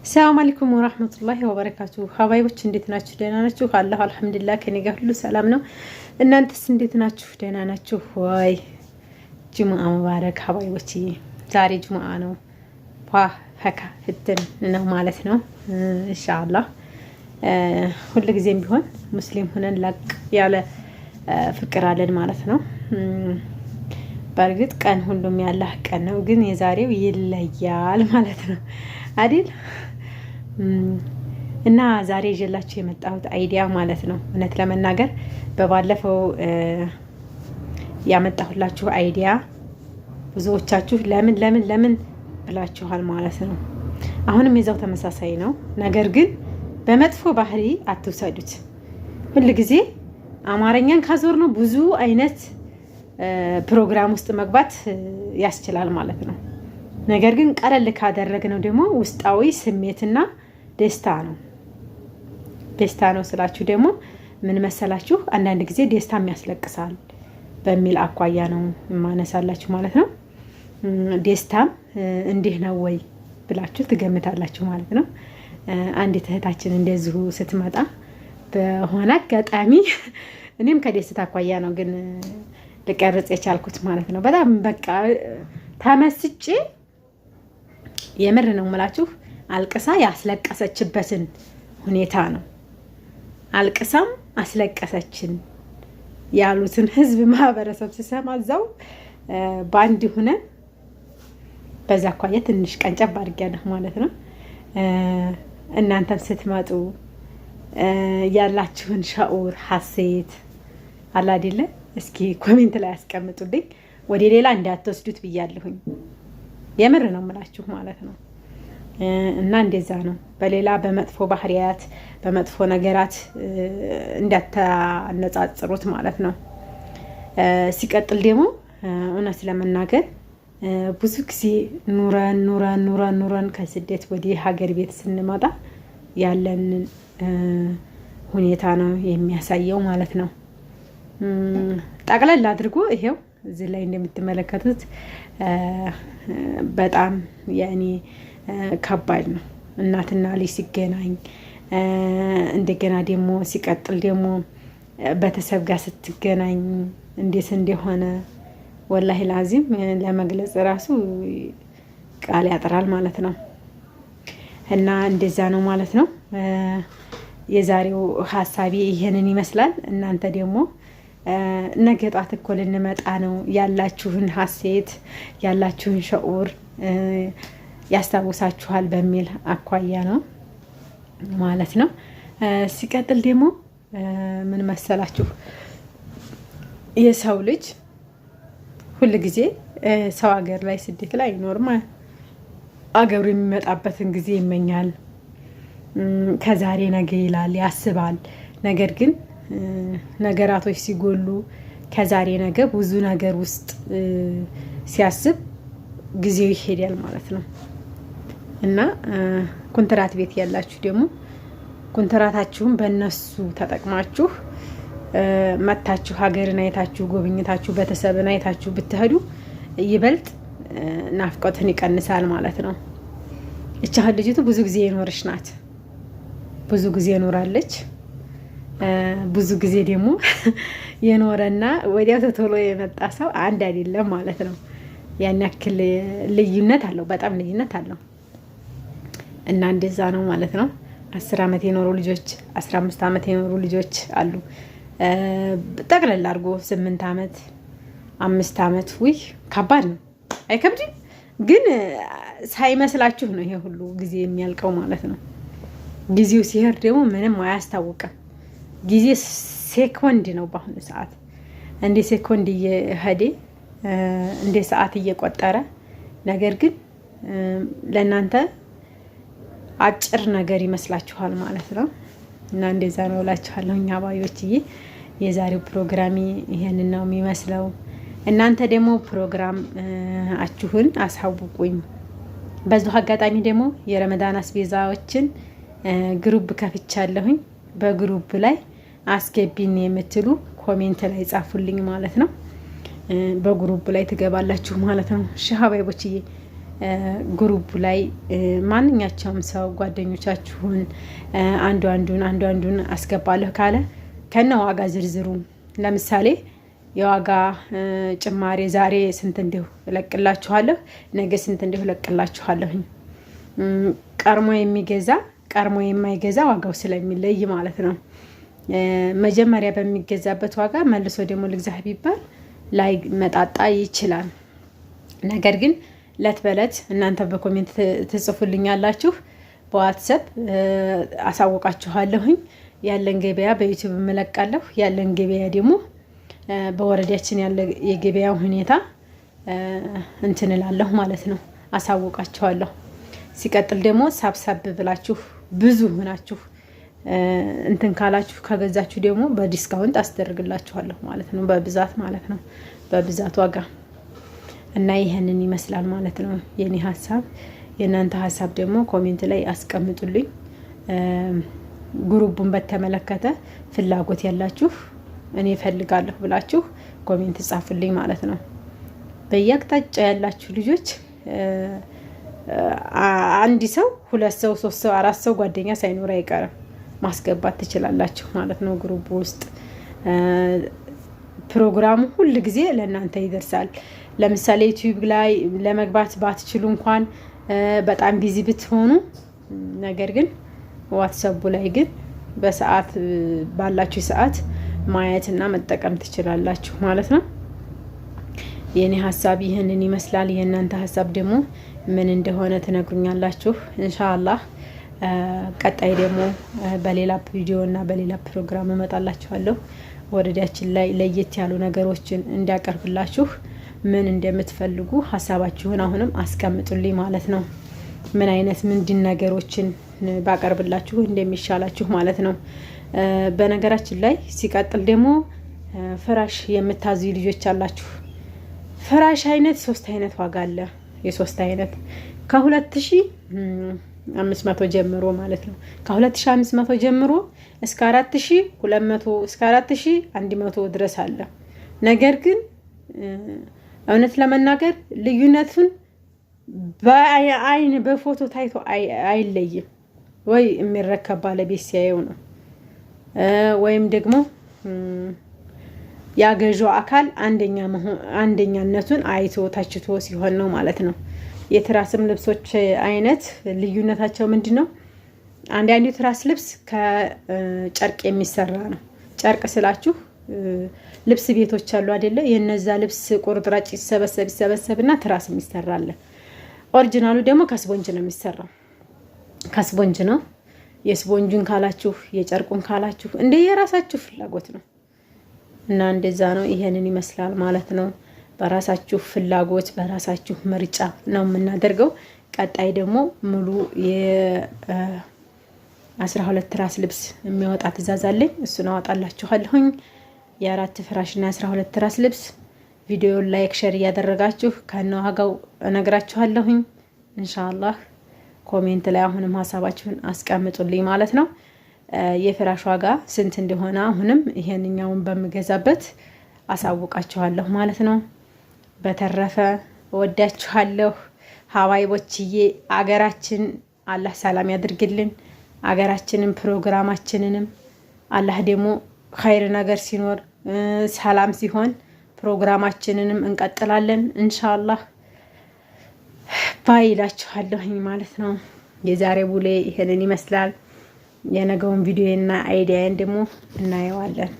ሰላም አለይኩም ወራህመቱላሂ ወበረካቱ። ሀባይቦች እንዴት ናችሁ? ደህና ናችሁ? አላህ አልሐምዱሊላህ ከኔ ጋር ሁሉ ሰላም ነው። እናንተስ እንዴት ናችሁ? ደህና ናችሁ ወይ? ጁሙአ ሙባረክ ሀባይቦች። ዛሬ ጁሙአ ነው። ፈካ ፍትን ነው ማለት ነው። ኢንሻአላህ ሁልጊዜም ቢሆን ሙስሊም ሆነን ላቅ ያለ ፍቅር አለን ማለት ነው። በእርግጥ ቀን ሁሉም ያላህ ቀን ነው፣ ግን የዛሬው ይለያል ማለት ነው አይደል? እና ዛሬ ይዤላችሁ የመጣሁት አይዲያ ማለት ነው። እውነት ለመናገር በባለፈው ያመጣሁላችሁ አይዲያ ብዙዎቻችሁ ለምን ብላችኋል ማለት ነው። አሁንም የዛው ተመሳሳይ ነው። ነገር ግን በመጥፎ ባህሪ አትውሰዱት። ሁልጊዜ አማርኛን ካዞር ነው ብዙ አይነት ፕሮግራም ውስጥ መግባት ያስችላል ማለት ነው። ነገር ግን ቀለል ካደረግነው ደግሞ ውስጣዊ ስሜትና ደስታ ነው ስላችሁ ደግሞ ምን መሰላችሁ፣ አንዳንድ ጊዜ ደስታም ያስለቅሳል በሚል አኳያ ነው የማነሳላችሁ ማለት ነው። ደስታም እንዲህ ነው ወይ ብላችሁ ትገምታላችሁ ማለት ነው። አንዲት እህታችን እንደዚሁ ስትመጣ በሆነ አጋጣሚ እኔም ከደስታ አኳያ ነው ግን ልቀርጽ የቻልኩት ማለት ነው። በጣም በቃ ተመስጬ የምር ነው የምላችሁ አልቅሳ ያስለቀሰችበትን ሁኔታ ነው። አልቅሳም አስለቀሰችን ያሉትን ህዝብ ማህበረሰብ ሲሰማ እዛው በአንድ ሆነን በዛ አኳያ ትንሽ ቀንጨብ አድርጊያለሁ ማለት ነው። እናንተም ስትመጡ ያላችሁን ሻኡር ሀሴት አላ አይደለ? እስኪ ኮሜንት ላይ ያስቀምጡልኝ። ወደ ሌላ እንዳትወስዱት ብያለሁኝ። የምር ነው የምላችሁ ማለት ነው። እና እንደዛ ነው። በሌላ በመጥፎ ባህሪያት በመጥፎ ነገራት እንዳታነጻጽሩት ማለት ነው። ሲቀጥል ደግሞ እውነት ለመናገር ብዙ ጊዜ ኑረን ከስደት ወደ ሀገር ቤት ስንመጣ ያለንን ሁኔታ ነው የሚያሳየው ማለት ነው። ጠቅለል አድርጎ ይሄው እዚህ ላይ እንደምትመለከቱት በጣም ያኔ ከባድ ነው። እናትና ልጅ ሲገናኝ እንደገና ደግሞ ሲቀጥል ደግሞ ቤተሰብ ጋር ስትገናኝ እንዴት እንደሆነ ወላሂ ላዚም ለመግለጽ ራሱ ቃል ያጥራል ማለት ነው። እና እንደዛ ነው ማለት ነው። የዛሬው ሀሳቤ ይሄንን ይመስላል። እናንተ ደግሞ ነገ ጧት እኮ ልንመጣ ነው ያላችሁን ሀሴት ያላችሁን ሸዑር ያስታውሳችኋል በሚል አኳያ ነው ማለት ነው። ሲቀጥል ደግሞ ምን መሰላችሁ፣ የሰው ልጅ ሁል ጊዜ ሰው ሀገር ላይ ስደት ላይ አይኖርም። አገሩ የሚመጣበትን ጊዜ ይመኛል። ከዛሬ ነገ ይላል፣ ያስባል። ነገር ግን ነገራቶች ሲጎሉ ከዛሬ ነገ ብዙ ነገር ውስጥ ሲያስብ ጊዜው ይሄዳል ማለት ነው። እና ኮንትራት ቤት ያላችሁ ደግሞ ኮንትራታችሁን በእነሱ ተጠቅማችሁ መታችሁ ሀገርን አይታችሁ ጎብኝታችሁ ቤተሰብን አይታችሁ ብትሄዱ ይበልጥ ናፍቆትን ይቀንሳል ማለት ነው። እቻ ልጅቱ ብዙ ጊዜ የኖረች ናት። ብዙ ጊዜ ኖራለች። ብዙ ጊዜ ደግሞ የኖረና ወዲያው ቶሎ የመጣ ሰው አንድ አይደለም ማለት ነው። ያን ያክል ልዩነት አለው፣ በጣም ልዩነት አለው። እና እንደዛ ነው ማለት ነው። 10 ዓመት የኖሩ ልጆች 15 ዓመት የኖሩ ልጆች አሉ። ጠቅለል አድርጎ 8 ዓመት 5 ዓመት ውይ ከባድ ነው። አይከብድም? ግን ሳይመስላችሁ ነው ይሄ ሁሉ ጊዜ የሚያልቀው ማለት ነው። ጊዜው ሲሄድ ደግሞ ምንም አያስታውቅም። ጊዜ ሴኮንድ ነው በአሁኑ ሰዓት። እንደ ሴኮንድ እየሄደ እንደ ሰዓት እየቆጠረ ነገር ግን ለእናንተ አጭር ነገር ይመስላችኋል ማለት ነው። እና እንደዛ ነው እላችኋለሁ። እኛ አባዮችዬ የዛሬው ፕሮግራሚ ይሄንን ነው የሚመስለው። እናንተ ደግሞ ፕሮግራም አችሁን አሳውቁኝ። በዚሁ አጋጣሚ ደግሞ የረመዳን አስቤዛዎችን ግሩፕ ከፍቻለሁኝ። በግሩፕ ላይ አስገቢን የምትሉ ኮሜንት ላይ ጻፉልኝ ማለት ነው። በግሩፕ ላይ ትገባላችሁ ማለት ነው። እሺ ሀባይቦችዬ ግሩፕ ላይ ማንኛቸውም ሰው ጓደኞቻችሁን አንዱን አስገባለሁ ካለ ከነ ዋጋ ዝርዝሩ ለምሳሌ የዋጋ ጭማሪ ዛሬ ስንት እንደው እለቅላችኋለሁ፣ ነገ ስንት እንደው እለቅላችኋለሁ። ቀርሞ የሚገዛ ቀርሞ የማይገዛ ዋጋው ስለሚለይ ማለት ነው። መጀመሪያ በሚገዛበት ዋጋ መልሶ ደግሞ ልግዛህ ቢባል ላይ መጣጣ ይችላል። ነገር ግን ለት በለት እናንተ በኮሜንት ትጽፉልኛላችሁ፣ በዋትስአፕ አሳውቃችኋለሁኝ። ያለን ገበያ በዩቲዩብ እመለቃለሁ። ያለን ገበያ ደግሞ በወረዳችን ያለ የገበያ ሁኔታ እንትን እላለሁ ማለት ነው፣ አሳውቃችኋለሁ። ሲቀጥል ደግሞ ሳብሳብ ብላችሁ ብዙ ሆናችሁ እንትን ካላችሁ ከገዛችሁ ደግሞ በዲስካውንት አስደርግላችኋለሁ ማለት ነው፣ በብዛት ማለት ነው፣ በብዛት ዋጋ እና ይሄንን ይመስላል ማለት ነው የኔ ሀሳብ። የእናንተ ሀሳብ ደግሞ ኮሜንት ላይ አስቀምጡልኝ። ግሩቡን በተመለከተ ፍላጎት ያላችሁ እኔ ፈልጋለሁ ብላችሁ ኮሜንት ጻፉልኝ ማለት ነው። በየአቅጣጫ ያላችሁ ልጆች አንድ ሰው 2 ሰው 3 ሰው 4 ሰው ጓደኛ ሳይኖር አይቀርም ማስገባት ትችላላችሁ ማለት ነው። ግሩፕ ውስጥ ፕሮግራሙ ሁል ጊዜ ለእናንተ ይደርሳል። ለምሳሌ ዩቲዩብ ላይ ለመግባት ባትችሉ እንኳን በጣም ቢዚ ብትሆኑ፣ ነገር ግን ዋትስአፕ ላይ ግን በሰዓት ባላችሁ ሰዓት ማየትና መጠቀም ትችላላችሁ ማለት ነው። የኔ ሀሳብ ይህንን ይመስላል። የእናንተ ሀሳብ ደግሞ ምን እንደሆነ ትነግሩኛላችሁ ኢንሻአላህ። ቀጣይ ደግሞ በሌላ ቪዲዮ እና በሌላ ፕሮግራም እመጣላችኋለሁ። ወረዳችን ላይ ለየት ያሉ ነገሮችን እንዲያቀርብላችሁ ምን እንደምትፈልጉ ሀሳባችሁን አሁንም አስቀምጡልኝ ማለት ነው። ምን አይነት ምንድን ነገሮችን ባቀርብላችሁ እንደሚሻላችሁ ማለት ነው። በነገራችን ላይ ሲቀጥል ደግሞ ፍራሽ የምታዙ ልጆች አላችሁ። ፍራሽ አይነት 3 አይነት ዋጋ አለ። የ3 አይነት ከ2500 ጀምሮ ማለት ነው። ከ2500 ጀምሮ እስከ 4200 እስከ 4100 ድረስ አለ። ነገር ግን እውነት ለመናገር ልዩነቱን በአይን በፎቶ ታይቶ አይለይም። ወይ የሚረከብ ባለቤት ሲያየው ነው፣ ወይም ደግሞ ያገዢው አካል አንደኛነቱን አይቶ ታችቶ ሲሆን ነው ማለት ነው። የትራስም ልብሶች አይነት ልዩነታቸው ምንድነው? አንዳንዱ ትራስ ልብስ ከጨርቅ የሚሰራ ነው። ጨርቅ ስላችሁ ልብስ ቤቶች አሉ አይደለ? የነዛ ልብስ ቁርጥራጭ ይሰበሰብና ትራስ የሚሰራል። ኦሪጂናሉ ደግሞ ከስፖንጅ ነው የሚሰራው። ከስፖንጅ ነው። የስፖንጁን ካላችሁ የጨርቁን ካላችሁ እንደ የራሳችሁ ፍላጎት ነው እና እንደዛ ነው። ይሄንን ይመስላል ማለት ነው። በራሳችሁ ፍላጎት በራሳችሁ ምርጫ ነው የምናደርገው። ቀጣይ ደግሞ ሙሉ የ12 ትራስ ልብስ የሚወጣ ትእዛዝ አለኝ። እሱን አወጣላችኋለሁኝ። የ4 ፍራሽና 12 ትራስ ልብስ ቪዲዮውን ላይክ ሼር እያደረጋችሁ ከነ ዋጋው እነግራችኋለሁኝ ኢንሻአላህ። ኮሜንት ላይ አሁንም ሀሳባችሁን አስቀምጡልኝ ማለት ነው። የፍራሽ ዋጋ ስንት እንደሆነ አሁንም ይሄንኛውን በምገዛበት አሳውቃችኋለሁ ማለት ነው። በተረፈ ወዳችኋለሁ ሀባይቦችዬ። አገራችን አላህ ሰላም ያድርግልን። አገራችንን ፕሮግራማችንንም አላህ ደግሞ ኸይር ነገር ሲኖር ሰላም ሲሆን ፕሮግራማችንንም እንቀጥላለን ኢንሻአላህ ባይላችኋለሁኝ ማለት ነው። የዛሬ ቡሌ ይሄንን ይመስላል። የነገውን ቪዲዮ እና አይዲያን ደግሞ እናየዋለን።